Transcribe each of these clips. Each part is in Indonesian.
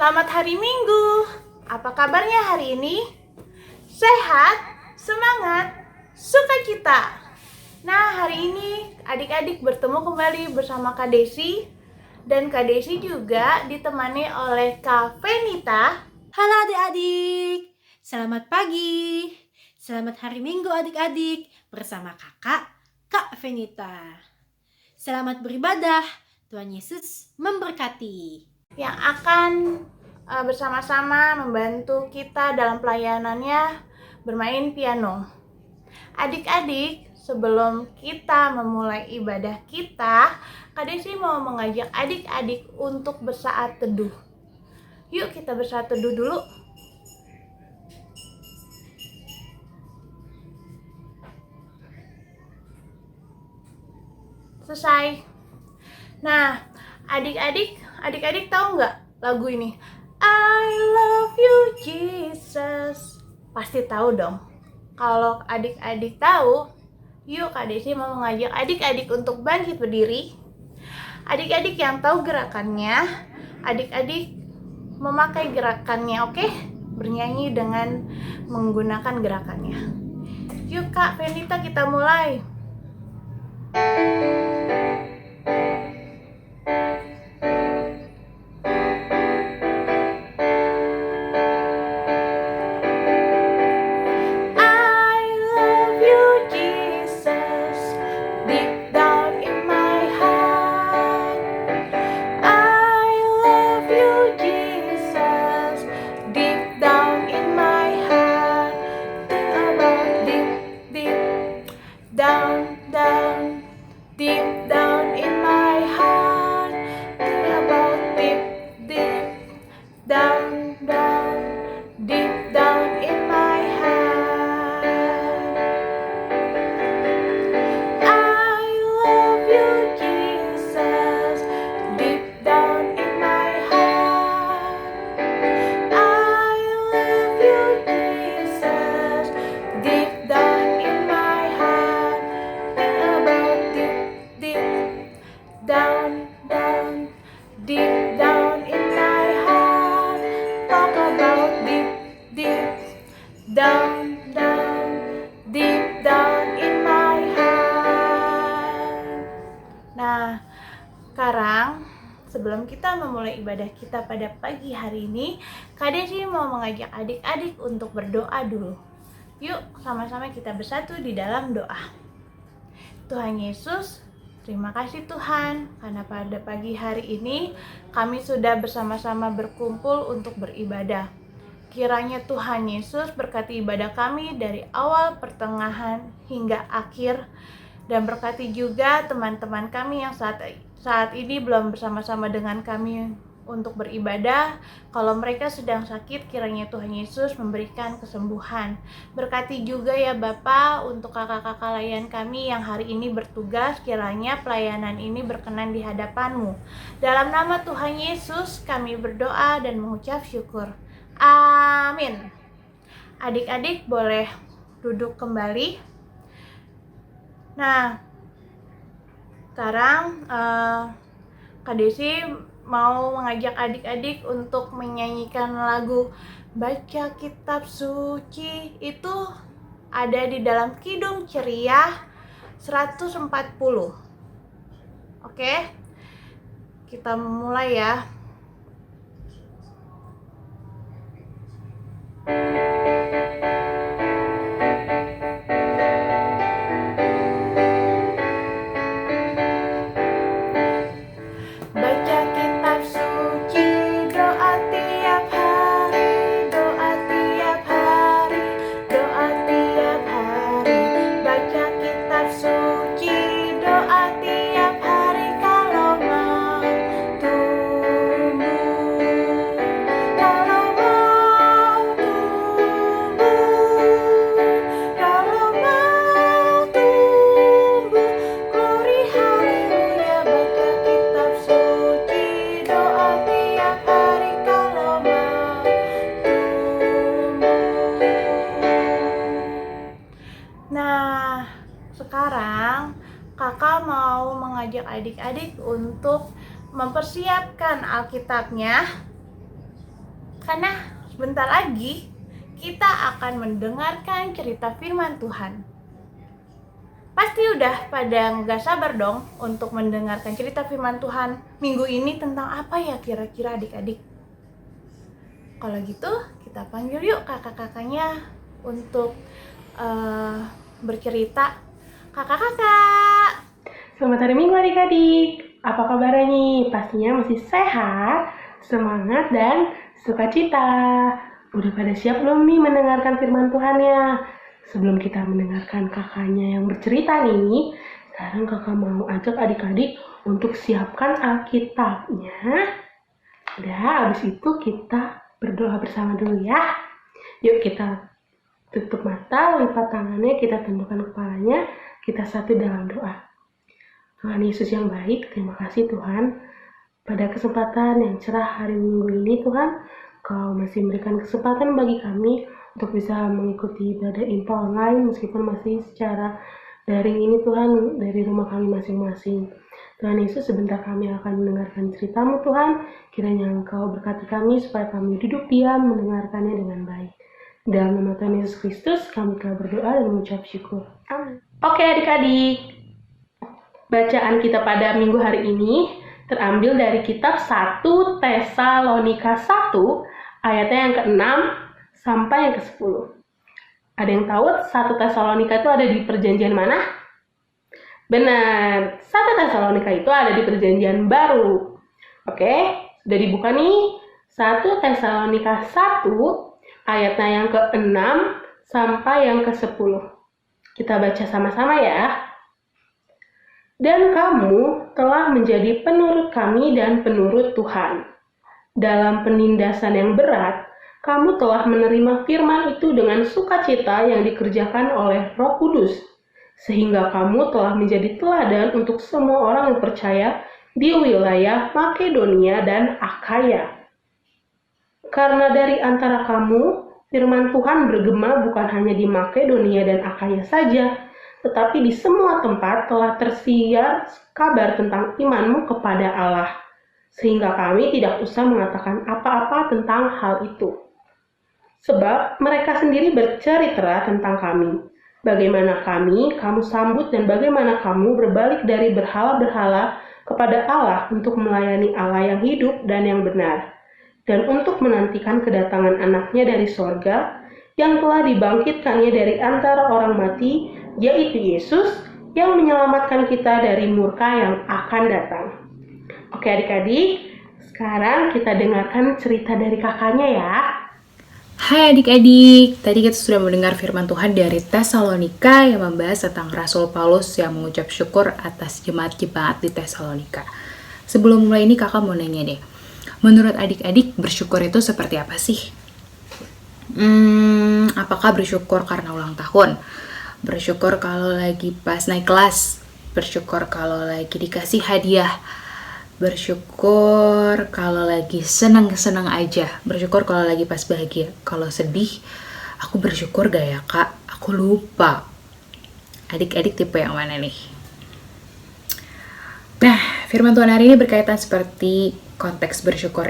Selamat hari Minggu. Apa kabarnya hari ini? Sehat, semangat, sukacita. Nah, hari ini adik-adik bertemu kembali bersama Kak Desi. Dan Kak Desi juga ditemani oleh Kak Venita. Halo adik-adik, selamat pagi. Selamat hari Minggu adik-adik bersama kakak, Kak Venita. Selamat beribadah, Tuhan Yesus memberkati. Yang akan bersama-sama membantu kita dalam pelayanannya bermain piano. Adik-adik, sebelum kita memulai ibadah kita, Kak Desi mau mengajak adik-adik untuk bersaat teduh. Yuk kita bersaat teduh dulu. Selesai. Nah, adik-adik tahu nggak lagu ini? I love you Jesus. Pasti tahu dong. Kalau adik-adik tahu, yuk Kak Desi mau mengajak adik-adik untuk bangkit berdiri. Adik-adik yang tahu gerakannya, adik-adik memakai gerakannya, oke? Bernyanyi dengan menggunakan gerakannya. Yuk Kak Venita, kita mulai. Nah, sekarang sebelum kita memulai ibadah kita pada pagi hari ini, Kak Desi mau mengajak adik-adik untuk berdoa dulu. Yuk, sama-sama kita bersatu di dalam doa. Tuhan Yesus, terima kasih Tuhan, karena pada pagi hari ini kami sudah bersama-sama berkumpul untuk beribadah. Kiranya Tuhan Yesus berkati ibadah kami dari awal, pertengahan, hingga akhir. Dan berkati juga teman-teman kami yang saat ini belum bersama-sama dengan kami untuk beribadah. Kalau mereka sedang sakit, kiranya Tuhan Yesus memberikan kesembuhan. Berkati juga ya Bapa untuk kakak-kakak layan kami yang hari ini bertugas. Kiranya pelayanan ini berkenan di hadapan-Mu. Dalam nama Tuhan Yesus kami berdoa dan mengucap syukur. Amin. Adik-adik boleh duduk kembali. Nah, sekarang Kak Desi mau mengajak adik-adik untuk menyanyikan lagu Baca Kitab Suci. Itu ada di dalam Kidung Ceria 140. Oke, kita mulai ya. Sekarang kakak mau mengajak adik-adik untuk mempersiapkan Alkitabnya. Karena sebentar lagi kita akan mendengarkan cerita firman Tuhan. Pasti udah pada nggak sabar dong untuk mendengarkan cerita firman Tuhan minggu ini tentang apa ya kira-kira adik-adik? Kalau gitu kita panggil yuk kakak-kakaknya untuk bercerita. Kakak-kakak. Selamat hari Minggu adik-adik. Apa kabarnya nih? Pastinya masih sehat, semangat, dan sukacita. Udah pada siap belum nih mendengarkan firman Tuhannya? Sebelum kita mendengarkan kakaknya yang bercerita nih, sekarang kakak mau ajak adik-adik untuk siapkan Alkitabnya. Udah, habis itu kita berdoa bersama dulu ya. Yuk kita tutup mata, lipat tangannya, kita tundukkan kepalanya, kita satu dalam doa. Tuhan Yesus yang baik, terima kasih Tuhan. Pada kesempatan yang cerah hari Minggu ini Tuhan, Kau masih memberikan kesempatan bagi kami untuk bisa mengikuti ibadah info online meskipun masih secara daring ini Tuhan, dari rumah kami masing-masing. Tuhan Yesus, sebentar kami akan mendengarkan cerita-Mu Tuhan. Kiranya Engkau berkati kami supaya kami duduk diam mendengarkannya dengan baik. Dalam nama Tuhan Yesus Kristus, kami telah berdoa dan mengucap syukur. Amin. Oke adik-adik. Bacaan kita pada minggu hari ini terambil dari kitab 1 Tesalonika 1 ayatnya yang ke-6 sampai yang ke-10. Ada yang tahu 1 Tesalonika itu ada di perjanjian mana? Benar, 1 Tesalonika itu ada di perjanjian baru. Oke, sudah dibuka nih. 1 Tesalonika 1 ayatnya yang ke-6 sampai yang ke-10. Kita baca sama-sama ya. Dan kamu telah menjadi penurut kami dan penurut Tuhan. Dalam penindasan yang berat, kamu telah menerima firman itu dengan sukacita yang dikerjakan oleh Roh Kudus, sehingga kamu telah menjadi teladan untuk semua orang yang percaya di wilayah Makedonia dan Akhaya. Karena dari antara kamu, firman Tuhan bergema bukan hanya di Makedonia dan Akhaya saja, tetapi di semua tempat telah tersiar kabar tentang imanmu kepada Allah, sehingga kami tidak usah mengatakan apa-apa tentang hal itu. Sebab mereka sendiri bercerita tentang kami, bagaimana kamu sambut dan bagaimana kamu berbalik dari berhala-berhala kepada Allah untuk melayani Allah yang hidup dan yang benar, dan untuk menantikan kedatangan anaknya dari sorga, yang telah dibangkitkannya dari antara orang mati, yaitu Yesus yang menyelamatkan kita dari murka yang akan datang. Oke adik-adik, sekarang kita dengarkan cerita dari kakaknya ya. Hai adik-adik, tadi kita sudah mendengar firman Tuhan dari Tesalonika yang membahas tentang Rasul Paulus yang mengucap syukur atas jemaat-jemaat di Tesalonika. Sebelum mulai ini kakak mau nanya deh, menurut adik-adik bersyukur itu seperti apa sih? Apakah bersyukur karena ulang tahun? Bersyukur kalau lagi pas naik kelas, bersyukur kalau lagi dikasih hadiah, bersyukur kalau lagi senang-senang aja, bersyukur kalau lagi pas bahagia. Kalau sedih, aku bersyukur gak ya kak? Aku lupa. Adik-adik tipe yang mana nih? Nah, firman Tuhan hari ini berkaitan seperti konteks bersyukur.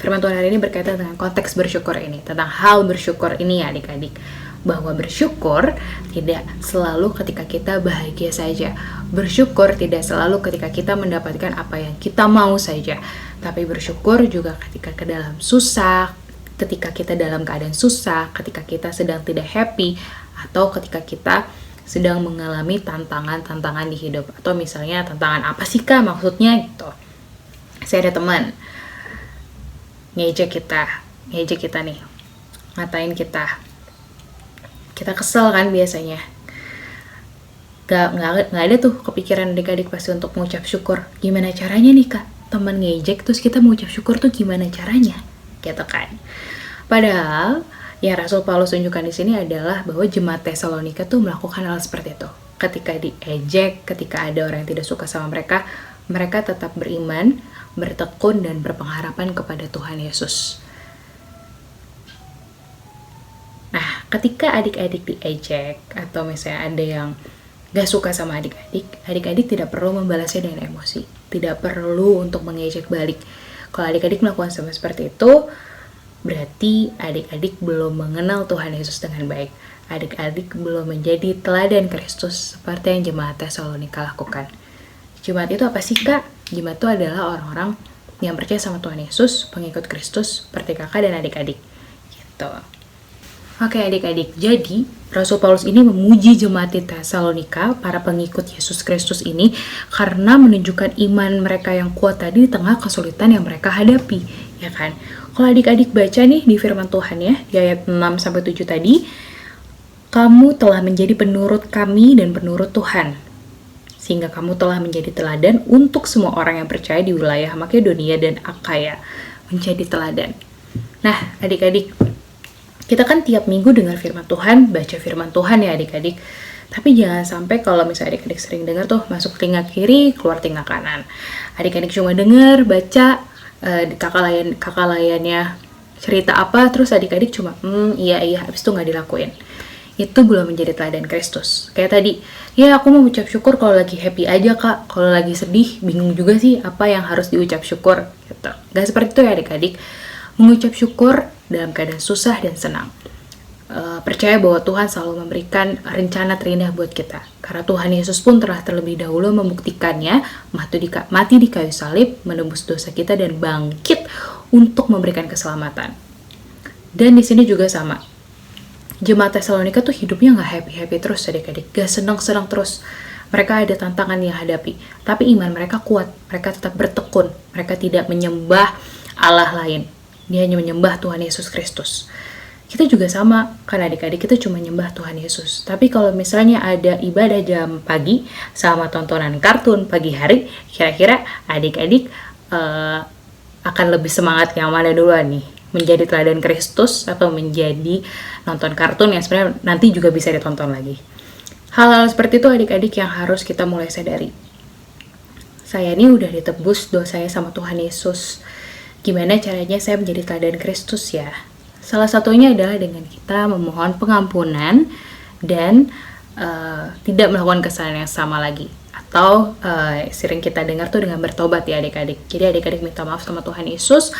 Firman Tuhan hari ini berkaitan dengan konteks bersyukur ini, tentang hal bersyukur ini ya adik-adik. Bahwa bersyukur tidak selalu ketika kita bahagia saja. Bersyukur tidak selalu ketika kita mendapatkan apa yang kita mau saja. Tapi bersyukur juga ketika ke dalam susah, ketika kita dalam keadaan susah, ketika kita sedang tidak happy, atau ketika kita sedang mengalami tantangan-tantangan di hidup. Atau misalnya tantangan apa sih kak maksudnya gitu. Saya ada teman ngejek kita nih, ngatain kita kesel kan biasanya. Gak ada tuh kepikiran adik-adik pasti untuk mengucap syukur. Gimana caranya nih kak? Teman ngejek terus kita mengucap syukur tuh gimana caranya? Gitu kan. Padahal yang Rasul Paulus tunjukkan di sini adalah bahwa jemaat Tesalonika tuh melakukan hal seperti itu. Ketika diejek, ketika ada orang yang tidak suka sama mereka, mereka tetap beriman, bertekun dan berpengharapan kepada Tuhan Yesus. Nah, ketika adik-adik diejek atau misalnya ada yang gak suka sama adik-adik tidak perlu membalasnya dengan emosi. Tidak perlu untuk mengejek balik. Kalau adik-adik melakukan sama seperti itu, berarti adik-adik belum mengenal Tuhan Yesus dengan baik. Adik-adik belum menjadi teladan Kristus seperti yang jemaat Tesalonika lakukan. Jemaat itu apa sih, Kak? Jemaat itu adalah orang-orang yang percaya sama Tuhan Yesus, pengikut Kristus, seperti kakak dan adik-adik. Gitu. Oke adik-adik, jadi Rasul Paulus ini memuji jemaat di Tesalonika, para pengikut Yesus Kristus ini, karena menunjukkan iman mereka yang kuat tadi di tengah kesulitan yang mereka hadapi, ya kan? Kalau adik-adik baca nih di firman Tuhan ya, di ayat 6-7 tadi, kamu telah menjadi penurut kami dan penurut Tuhan, sehingga kamu telah menjadi teladan untuk semua orang yang percaya di wilayah Makedonia dan Akaya, menjadi teladan. Nah, adik-adik, kita kan tiap minggu dengar firman Tuhan, baca firman Tuhan ya adik-adik. Tapi jangan sampai kalau misalnya adik-adik sering dengar tuh, masuk telinga kiri, keluar telinga kanan. Adik-adik cuma dengar, baca, kakak layannya cerita apa, terus adik-adik cuma, iya, habis itu nggak dilakuin. Itu belum menjadi teladan Kristus. Kayak tadi, ya aku mau ucap syukur kalau lagi happy aja kak, kalau lagi sedih bingung juga sih apa yang harus diucap syukur gitu. Gak seperti itu ya adik-adik. Mengucap syukur dalam keadaan susah dan senang. Percaya bahwa Tuhan selalu memberikan rencana terindah buat kita. Karena Tuhan Yesus pun telah terlebih dahulu membuktikannya, mati di kayu salib, menembus dosa kita dan bangkit untuk memberikan keselamatan. Dan di sini juga sama. Jemaat Tesalonika tuh hidupnya gak happy-happy terus adik-adik, gak senang-senang terus. Mereka ada tantangan yang hadapi, tapi iman mereka kuat, mereka tetap bertekun, mereka tidak menyembah Allah lain, dia hanya menyembah Tuhan Yesus Kristus. Kita juga sama, karena adik-adik kita cuma menyembah Tuhan Yesus. Tapi kalau misalnya ada ibadah jam pagi sama tontonan kartun pagi hari, kira-kira adik-adik akan lebih semangat yang mana duluan nih? Menjadi teladan Kristus atau menjadi nonton kartun yang sebenarnya nanti juga bisa ditonton lagi. Hal-hal seperti itu adik-adik yang harus kita mulai sadari. Saya ini udah ditebus dosanya sama Tuhan Yesus. Gimana caranya saya menjadi teladan Kristus ya? Salah satunya adalah dengan kita memohon pengampunan dan tidak melakukan kesalahan yang sama lagi. Atau sering kita dengar tuh dengan bertobat ya adik-adik. Jadi adik-adik minta maaf sama Tuhan Yesus,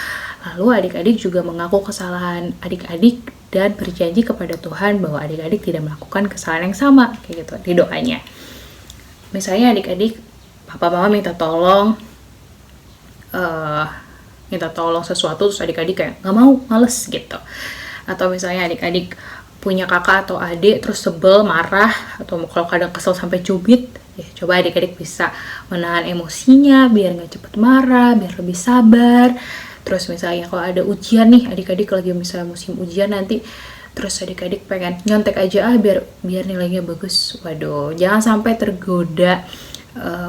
lalu adik-adik juga mengaku kesalahan adik-adik dan berjanji kepada Tuhan bahwa adik-adik tidak melakukan kesalahan yang sama, kayak gitu di doanya. Misalnya adik-adik, papa mama minta tolong sesuatu, terus adik-adik kayak nggak mau, males gitu. Atau misalnya adik-adik punya kakak atau adik terus sebel, marah, atau kalau kadang kesel sampai cubit, ya coba adik-adik bisa menahan emosinya biar nggak cepet marah, biar lebih sabar. Terus misalnya kalau ada ujian nih, adik-adik lagi misalnya musim ujian nanti, terus adik-adik pengen nyontek aja biar nilainya bagus. Waduh, jangan sampai tergoda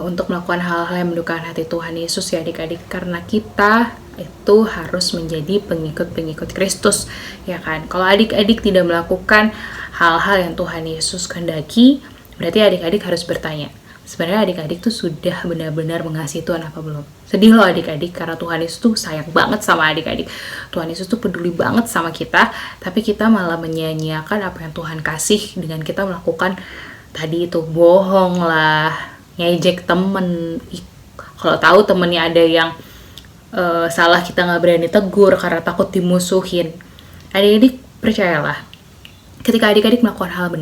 untuk melakukan hal-hal yang mendukakan hati Tuhan Yesus ya adik-adik, karena kita itu harus menjadi pengikut-pengikut Kristus, ya kan? Kalau adik-adik tidak melakukan hal-hal yang Tuhan Yesus kehendaki, berarti adik-adik harus bertanya, sebenarnya adik-adik tuh sudah benar-benar mengasihi Tuhan apa belum? Sedih loh adik-adik, karena Tuhan Yesus tuh sayang banget sama adik-adik. Tuhan Yesus tuh peduli banget sama kita, tapi kita malah menyia-nyiakan apa yang Tuhan kasih dengan kita melakukan tadi itu, bohong lah, ngejek temen. Kalau tahu temennya ada yang salah, kita nggak berani tegur karena takut dimusuhin. Adik-adik percayalah, ketika adik-adik melakukan hal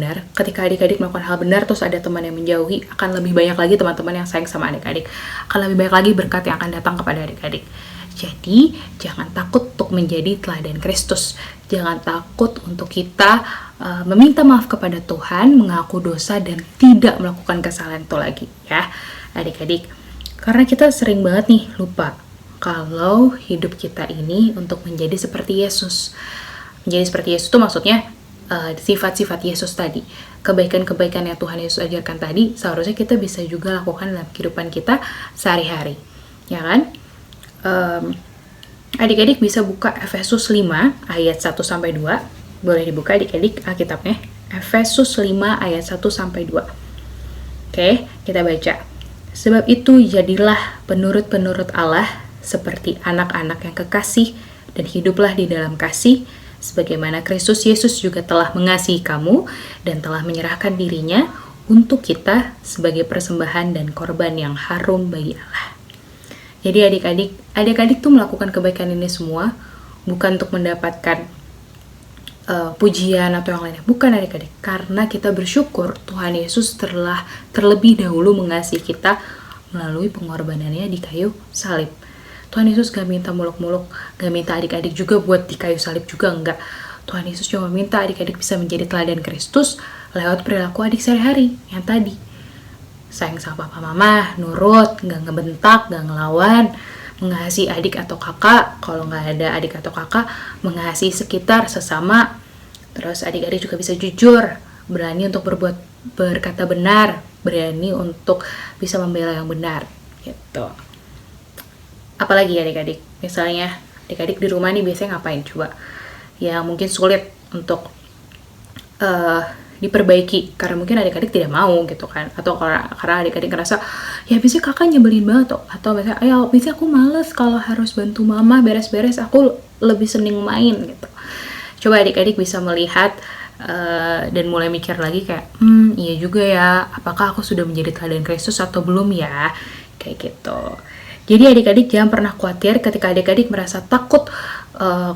benar, terus ada teman yang menjauhi, akan lebih banyak lagi teman-teman yang sayang sama adik-adik, akan lebih banyak lagi berkat yang akan datang kepada adik-adik. Jadi jangan takut untuk menjadi teladan Kristus, jangan takut untuk kita meminta maaf kepada Tuhan, mengaku dosa dan tidak melakukan kesalahan itu lagi ya adik-adik. Karena kita sering banget nih lupa kalau hidup kita ini untuk menjadi seperti Yesus. Menjadi seperti Yesus itu maksudnya sifat-sifat Yesus tadi, kebaikan-kebaikan yang Tuhan Yesus ajarkan tadi, seharusnya kita bisa juga lakukan dalam kehidupan kita sehari-hari, ya kan? Adik-adik bisa buka Efesus 5 ayat 1-2. Boleh dibuka adik-adik Alkitabnya. Efesus 5 ayat 1-2. Oke, kita baca. Sebab itu jadilah penurut-penurut Allah seperti anak-anak yang kekasih, dan hiduplah di dalam kasih, sebagaimana Kristus Yesus juga telah mengasihi kamu dan telah menyerahkan dirinya untuk kita sebagai persembahan dan korban yang harum bagi Allah. Jadi adik-adik tuh melakukan kebaikan ini semua bukan untuk mendapatkan pujian atau yang lainnya, bukan adik-adik, karena kita bersyukur Tuhan Yesus telah terlebih dahulu mengasihi kita melalui pengorbanannya di kayu salib. Tuhan Yesus gak minta muluk-muluk, gak minta adik-adik juga buat di kayu salib juga, enggak. Tuhan Yesus cuma minta adik-adik bisa menjadi teladan Kristus lewat perilaku adik sehari-hari yang tadi. Sayang sama papa mama, nurut, gak ngebentak, gak ngelawan, mengasihi adik atau kakak, kalau nggak ada adik atau kakak, mengasihi sekitar, sesama. Terus adik-adik juga bisa jujur, berani untuk berkata benar, berani untuk bisa membela yang benar, gitu. Apalagi adik-adik, misalnya adik-adik di rumah nih biasanya ngapain coba? Ya mungkin sulit untuk diperbaiki karena mungkin adik-adik tidak mau gitu kan, atau karena adik-adik ngerasa ya bisa kakak nyebelin banget atau misalnya ayo bisa aku males kalau harus bantu mama beres-beres, aku lebih seneng main gitu. Coba adik-adik bisa melihat dan mulai mikir lagi kayak iya juga ya, apakah aku sudah menjadi teladan Kristus atau belum ya, kayak gitu. Jadi adik-adik jangan pernah khawatir ketika adik-adik merasa takut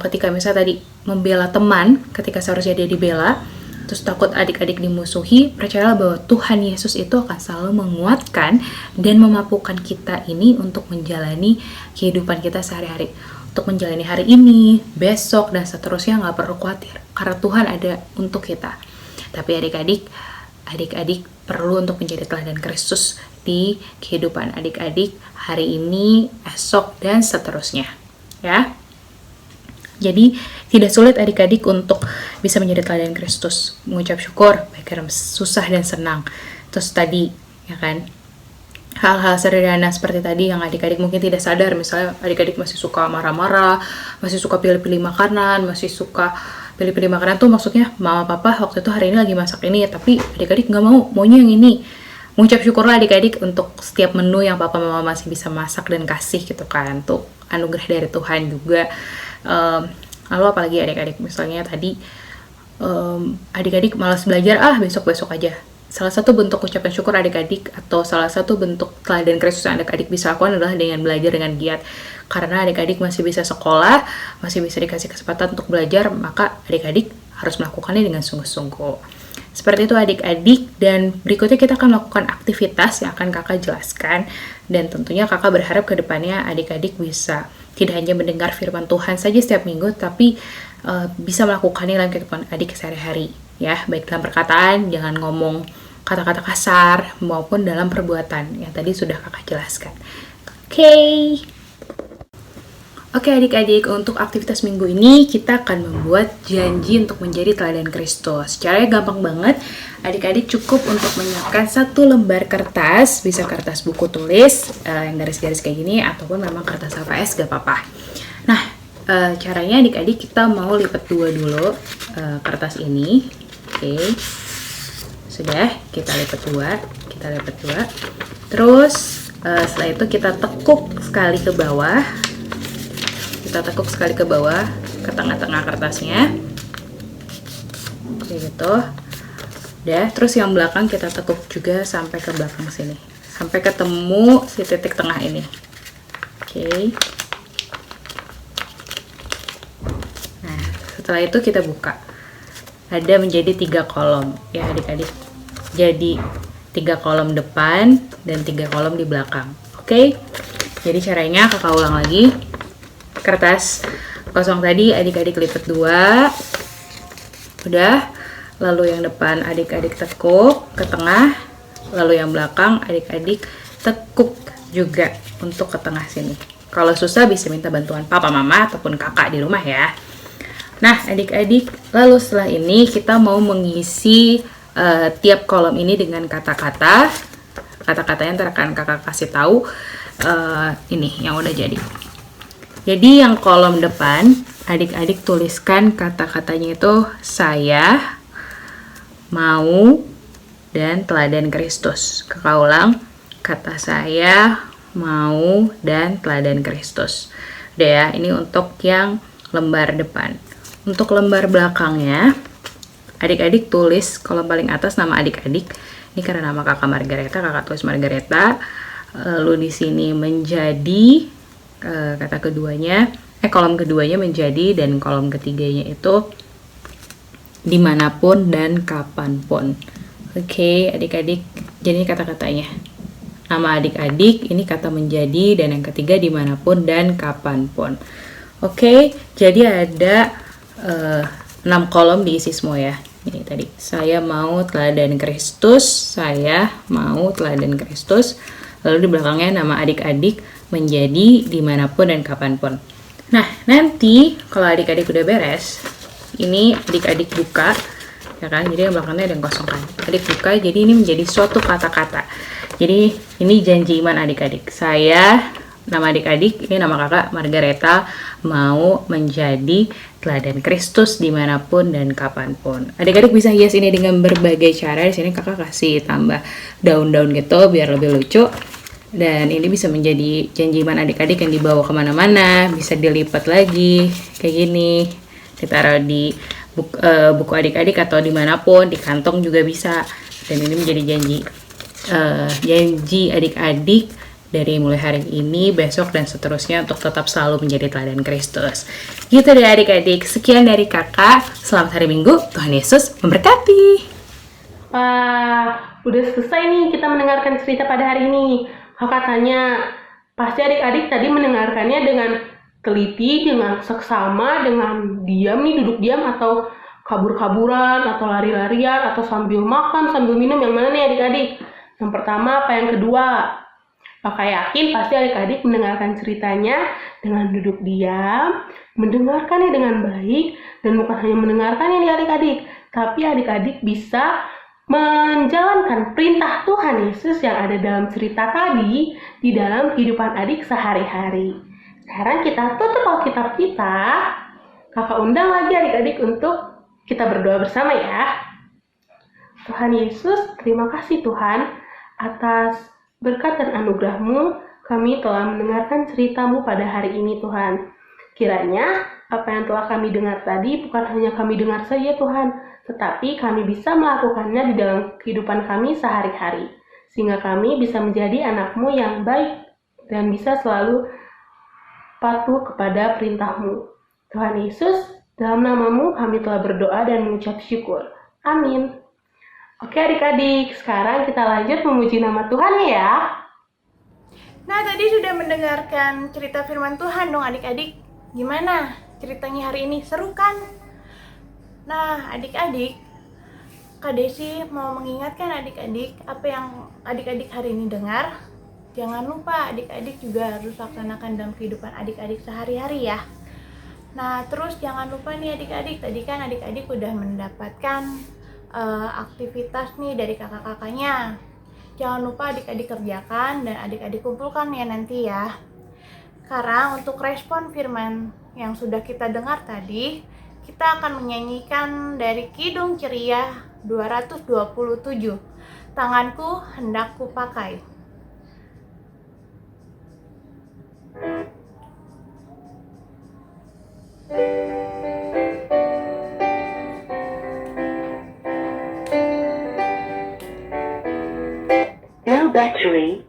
ketika misalnya tadi membela teman ketika seharusnya dia dibela, terus takut adik-adik dimusuhi. Percayalah bahwa Tuhan Yesus itu akan selalu menguatkan dan memampukan kita ini untuk menjalani kehidupan kita sehari-hari, untuk menjalani hari ini, besok, dan seterusnya. Nggak perlu khawatir karena Tuhan ada untuk kita. Tapi adik-adik perlu untuk menjadi teladan Kristus di kehidupan adik-adik hari ini, esok, dan seterusnya, ya. Jadi tidak sulit adik-adik untuk bisa menjadi teladan Kristus, mengucap syukur baik karena susah dan senang. Terus tadi ya kan, hal-hal sederhana seperti tadi yang adik-adik mungkin tidak sadar, misalnya adik-adik masih suka marah-marah, masih suka pilih-pilih makanan, pilih-pilih makanan tuh maksudnya mama papa waktu itu hari ini lagi masak ini, tapi adik-adik nggak maunya yang ini. Mengucap syukurlah adik-adik untuk setiap menu yang papa mama masih bisa masak dan kasih gitu kan, tuh anugerah dari Tuhan juga. Lalu apalagi adik-adik misalnya tadi adik-adik malas belajar, besok-besok aja. Salah satu bentuk ucapan syukur adik-adik atau salah satu bentuk teladan Kristus yang adik-adik bisa lakukan adalah dengan belajar dengan giat. Karena adik-adik masih bisa sekolah, masih bisa dikasih kesempatan untuk belajar, maka adik-adik harus melakukannya dengan sungguh-sungguh. Seperti itu adik-adik, dan berikutnya kita akan melakukan aktivitas yang akan kakak jelaskan, dan tentunya kakak berharap ke depannya adik-adik bisa tidak hanya mendengar firman Tuhan saja setiap minggu, tapi bisa melakukannya dalam kehidupan adik sehari-hari, ya, baik dalam perkataan, jangan ngomong kata-kata kasar, maupun dalam perbuatan yang tadi sudah kakak jelaskan. Oke adik-adik, untuk aktivitas minggu ini kita akan membuat janji untuk menjadi teladan Kristus. Caranya gampang banget, adik-adik cukup untuk menyiapkan satu lembar kertas, bisa kertas buku tulis yang garis-garis kayak gini, ataupun memang kertas HVS gak apa-apa. Nah, caranya adik-adik kita mau lipat dua dulu kertas ini. Oke, sudah, kita lipat dua. Terus setelah itu kita tekuk sekali ke bawah. Ke tengah-tengah kertasnya, kayak gitu. Udah, terus yang belakang kita tekuk juga sampai ke belakang sini, sampai ketemu si titik tengah ini. Oke. Nah, setelah itu kita buka. Ada menjadi 3 kolom, ya adik-adik. Jadi 3 kolom depan dan 3 kolom di belakang. Oke. Jadi caranya kakak ulang lagi. Kertas kosong tadi adik-adik lipat 2, udah, lalu yang depan adik-adik tekuk ke tengah, lalu yang belakang adik-adik tekuk juga untuk ke tengah sini. Kalau susah bisa minta bantuan papa mama ataupun kakak di rumah ya. Nah adik-adik, lalu setelah ini kita mau mengisi tiap kolom ini dengan kata-katanya ntar akan kakak kasih tahu ini yang udah jadi. Jadi yang kolom depan, adik-adik tuliskan kata-katanya itu saya, mau, dan teladan Kristus. Kakak ulang, kata saya, mau, dan teladan Kristus. Udah ya, ini untuk yang lembar depan. Untuk lembar belakangnya, adik-adik tulis kolom paling atas nama adik-adik. Ini karena nama kakak Margareta, kakak tulis Margareta. Lalu di sini menjadi kata keduanya kolom keduanya menjadi, dan kolom ketiganya itu dimanapun dan kapanpun. Oke, adik-adik, jadi kata-katanya. Nama adik-adik, ini kata menjadi, dan yang ketiga dimanapun dan kapanpun. Oke, jadi ada 6 kolom diisi semua ya. Ini tadi, saya mau teladan Kristus, saya mau teladan Kristus. Lalu di belakangnya nama adik-adik menjadi, dimanapun dan kapanpun. Nah, nanti kalau adik-adik udah beres, ini adik-adik buka, ya kan? Jadi yang belakangnya ada yang kosong kan. Adik buka, jadi ini menjadi suatu kata-kata. Jadi ini janji iman adik-adik. Saya, nama adik-adik, ini nama kakak Margareta, mau menjadi teladan Kristus dimanapun dan kapanpun. Adik-adik bisa hias ini dengan berbagai cara. Di sini kakak kasih tambah daun-daun gitu biar lebih lucu. Dan ini bisa menjadi janji iman adik-adik yang dibawa kemana-mana, bisa dilipat lagi kayak gini, ditaruh di buku adik-adik atau dimanapun, di kantong juga bisa. Dan ini menjadi janji adik-adik dari mulai hari ini, besok, dan seterusnya untuk tetap selalu menjadi teladan Kristus. Gitu deh adik-adik, sekian dari kakak. Selamat hari Minggu, Tuhan Yesus memberkati. Wah, udah selesai nih kita mendengarkan cerita pada hari ini. Kakak tanya, pasti adik-adik tadi mendengarkannya dengan teliti, dengan seksama, dengan diam nih, duduk diam, atau kabur-kaburan, atau lari-larian, atau sambil makan, sambil minum. Yang mana nih adik-adik? Yang pertama apa yang kedua? Kakak yakin pasti adik-adik mendengarkan ceritanya dengan duduk diam, mendengarkannya dengan baik, dan bukan hanya mendengarkannya nih adik-adik, tapi adik-adik bisa menjalankan perintah Tuhan Yesus yang ada dalam cerita tadi di dalam kehidupan adik sehari-hari. Sekarang kita tutup Alkitab kita. Kakak undang lagi adik-adik untuk kita berdoa bersama ya. Tuhan Yesus, terima kasih Tuhan atas berkat dan anugerah-Mu. Kami telah mendengarkan cerita-Mu pada hari ini Tuhan. Kiranya apa yang telah kami dengar tadi bukan hanya kami dengar saja Tuhan, tetapi kami bisa melakukannya di dalam kehidupan kami sehari-hari, sehingga kami bisa menjadi anak-Mu yang baik dan bisa selalu patuh kepada perintah-Mu. Tuhan Yesus, dalam nama-Mu kami telah berdoa dan mengucap syukur. Amin. Oke adik-adik, sekarang kita lanjut memuji nama Tuhan ya. Nah, tadi sudah mendengarkan cerita firman Tuhan dong adik-adik. Gimana ceritanya hari ini? Seru kan? Nah, adik-adik, Kak Desi mau mengingatkan adik-adik apa yang adik-adik hari ini dengar. Jangan lupa adik-adik juga harus laksanakan dalam kehidupan adik-adik sehari-hari ya. Nah, terus jangan lupa nih adik-adik, tadi kan adik-adik udah mendapatkan aktivitas nih dari kakak-kakaknya. Jangan lupa adik-adik kerjakan dan adik-adik kumpulkan ya nanti ya. Sekarang untuk respon firman yang sudah kita dengar tadi, kita akan menyanyikan dari Kidung Ceria 227, Tanganku Hendak Kupakai. No battery.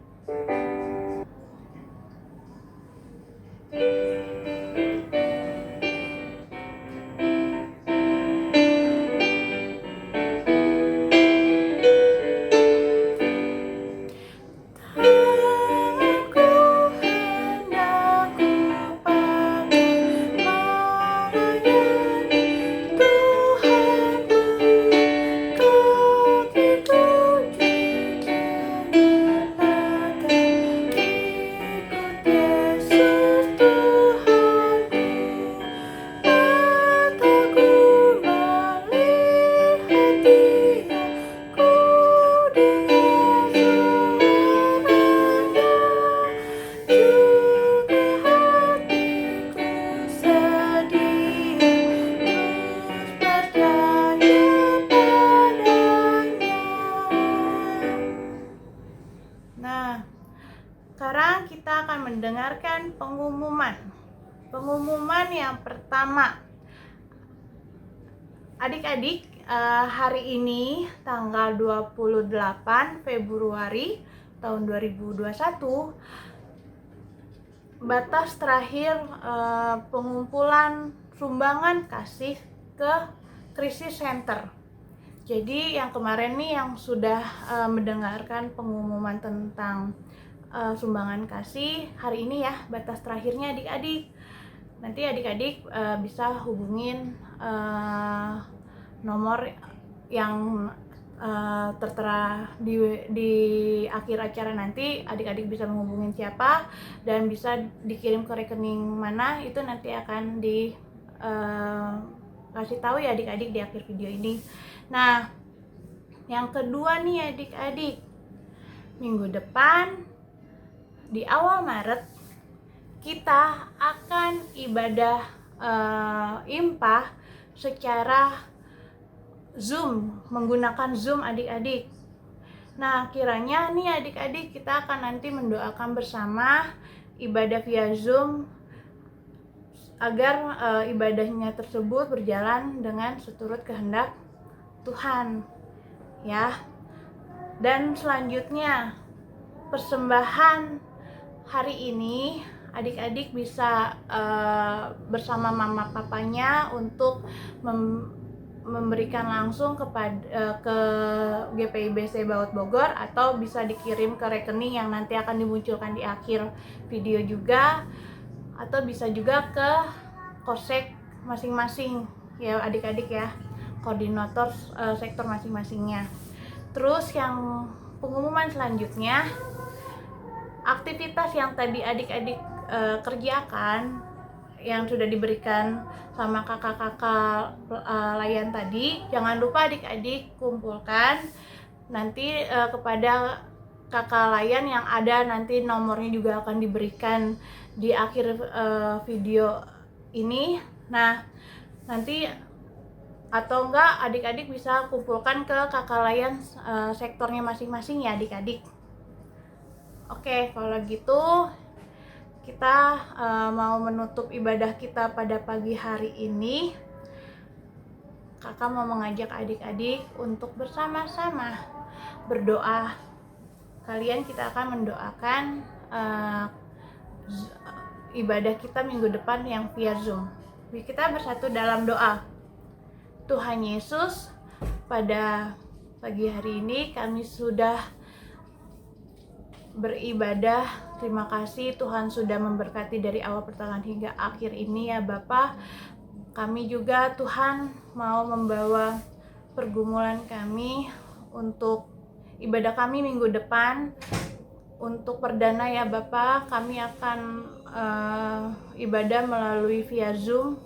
Sekarang kita akan mendengarkan pengumuman. Pengumuman yang pertama, adik-adik, hari ini tanggal 28 Februari tahun 2021 batas terakhir pengumpulan sumbangan kasih ke krisis center. Jadi yang kemarin nih yang sudah mendengarkan pengumuman tentang sumbangan kasih, hari ini ya batas terakhirnya adik-adik. Nanti adik-adik bisa hubungin nomor yang tertera di akhir acara. Nanti adik-adik bisa menghubungin siapa dan bisa dikirim ke rekening mana, itu nanti akan kasih tahu ya adik-adik di akhir video ini. Nah, yang kedua nih adik-adik, minggu depan di awal Maret kita akan ibadah impah secara Zoom, menggunakan Zoom adik-adik. Nah, kiranya nih adik-adik kita akan nanti mendoakan bersama ibadah via Zoom agar ibadahnya tersebut berjalan dengan seturut kehendak Tuhan ya. Dan selanjutnya persembahan hari ini adik-adik bisa bersama mama papanya untuk memberikan langsung ke GPIBC Baut Bogor, atau bisa dikirim ke rekening yang nanti akan dimunculkan di akhir video juga, atau bisa juga ke kosek masing-masing ya adik-adik ya, koordinator sektor masing-masingnya. Terus yang pengumuman selanjutnya, aktivitas yang tadi adik-adik kerjakan yang sudah diberikan sama kakak-kakak layan tadi, jangan lupa adik-adik kumpulkan nanti kepada kakak layan yang ada, nanti nomornya juga akan diberikan di akhir video ini. Nah, nanti atau enggak adik-adik bisa kumpulkan ke kakak layan sektornya masing-masing ya adik-adik. Oke, kalau gitu kita mau menutup ibadah kita pada pagi hari ini. Kakak mau mengajak adik-adik untuk bersama-sama berdoa. Kalian kita akan mendoakan ibadah kita minggu depan yang via Zoom. Kita bersatu dalam doa. Tuhan Yesus, pada pagi hari ini kami sudah beribadah. Terima kasih Tuhan sudah memberkati dari awal pertengahan hingga akhir ini ya Bapa. Kami juga Tuhan mau membawa pergumulan kami untuk ibadah kami minggu depan. Untuk perdana ya Bapa, kami akan ibadah melalui via Zoom.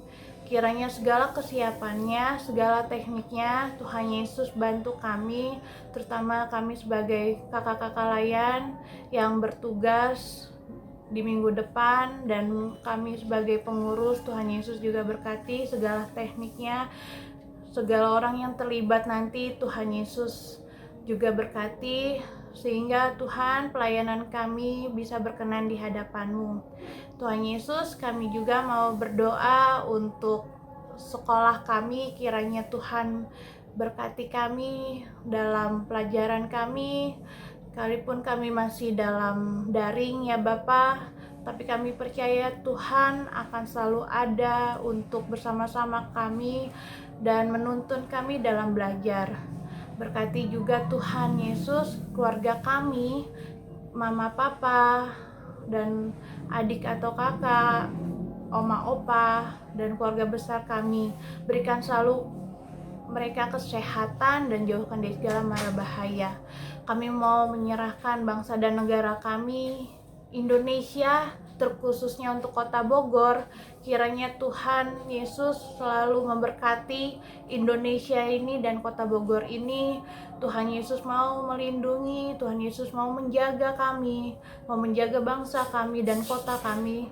Kiranya segala kesiapannya, segala tekniknya, Tuhan Yesus bantu kami, terutama kami sebagai kakak-kakak layan yang bertugas di minggu depan, dan kami sebagai pengurus. Tuhan Yesus juga berkati segala tekniknya, segala orang yang terlibat nanti. Tuhan Yesus juga berkati, sehingga Tuhan pelayanan kami bisa berkenan di hadapan-Mu. Tuhan Yesus, kami juga mau berdoa untuk sekolah kami. Kiranya Tuhan berkati kami dalam pelajaran kami, sekalipun kami masih dalam daring ya Bapa, tapi kami percaya Tuhan akan selalu ada untuk bersama-sama kami dan menuntun kami dalam belajar. Berkati juga Tuhan Yesus keluarga kami, mama papa dan adik atau kakak, oma opa dan keluarga besar kami. Berikan selalu mereka kesehatan dan jauhkan dari segala mara bahaya. Kami mau menyerahkan bangsa dan negara kami, Indonesia, terkhususnya untuk kota Bogor. Kiranya Tuhan Yesus selalu memberkati Indonesia ini dan kota Bogor ini. Tuhan Yesus mau melindungi, Tuhan Yesus mau menjaga kami, mau menjaga bangsa kami dan kota kami.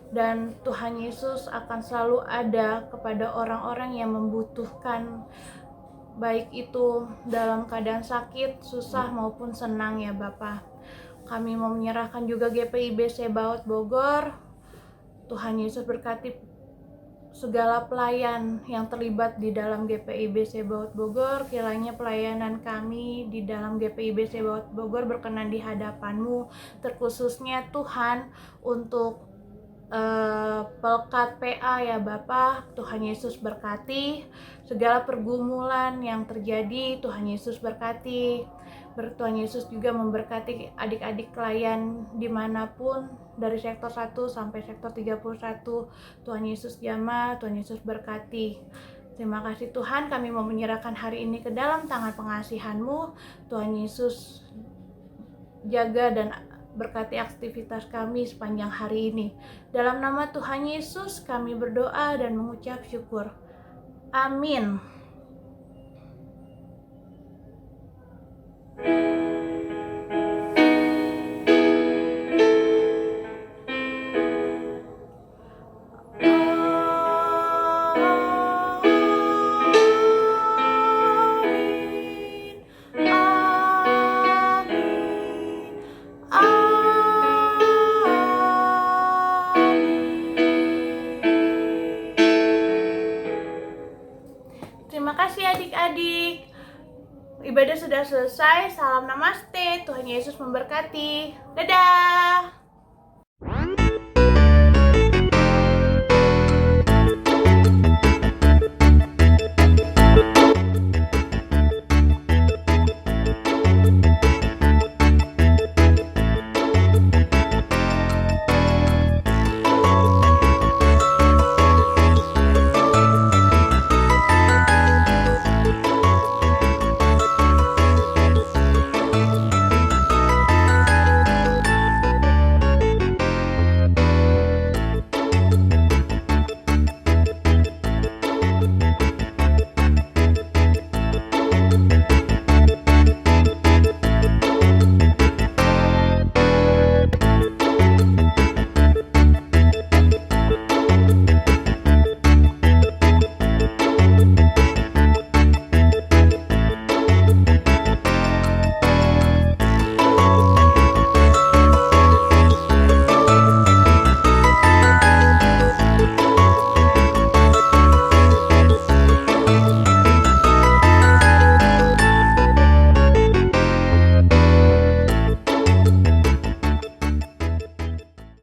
Dan Tuhan Yesus akan selalu ada kepada orang-orang yang membutuhkan, baik itu dalam keadaan sakit, susah maupun senang ya Bapa. Kami mau menyerahkan juga GPIBC Baut Bogor. Tuhan Yesus berkati segala pelayan yang terlibat di dalam GPIBC Baut Bogor. Kiranya pelayanan kami di dalam GPIBC Baut Bogor berkenan di hadapan-Mu, terkhususnya Tuhan untuk Pelkat PA ya Bapak, Tuhan Yesus berkati. Segala pergumulan yang terjadi, Tuhan Yesus berkati. Tuhan Yesus juga memberkati adik-adik klien dimanapun, dari sektor 1 sampai sektor 31. Tuhan Yesus jamah, Tuhan Yesus berkati. Terima kasih Tuhan, kami mau menyerahkan hari ini ke dalam tangan pengasihan-Mu. Tuhan Yesus jaga dan berkati aktivitas kami sepanjang hari ini. Dalam nama Tuhan Yesus kami berdoa dan mengucap syukur. Amin. Terima kasih adik-adik. Ibadah sudah selesai. Salam namaste. Tuhan Yesus memberkati. Dadah.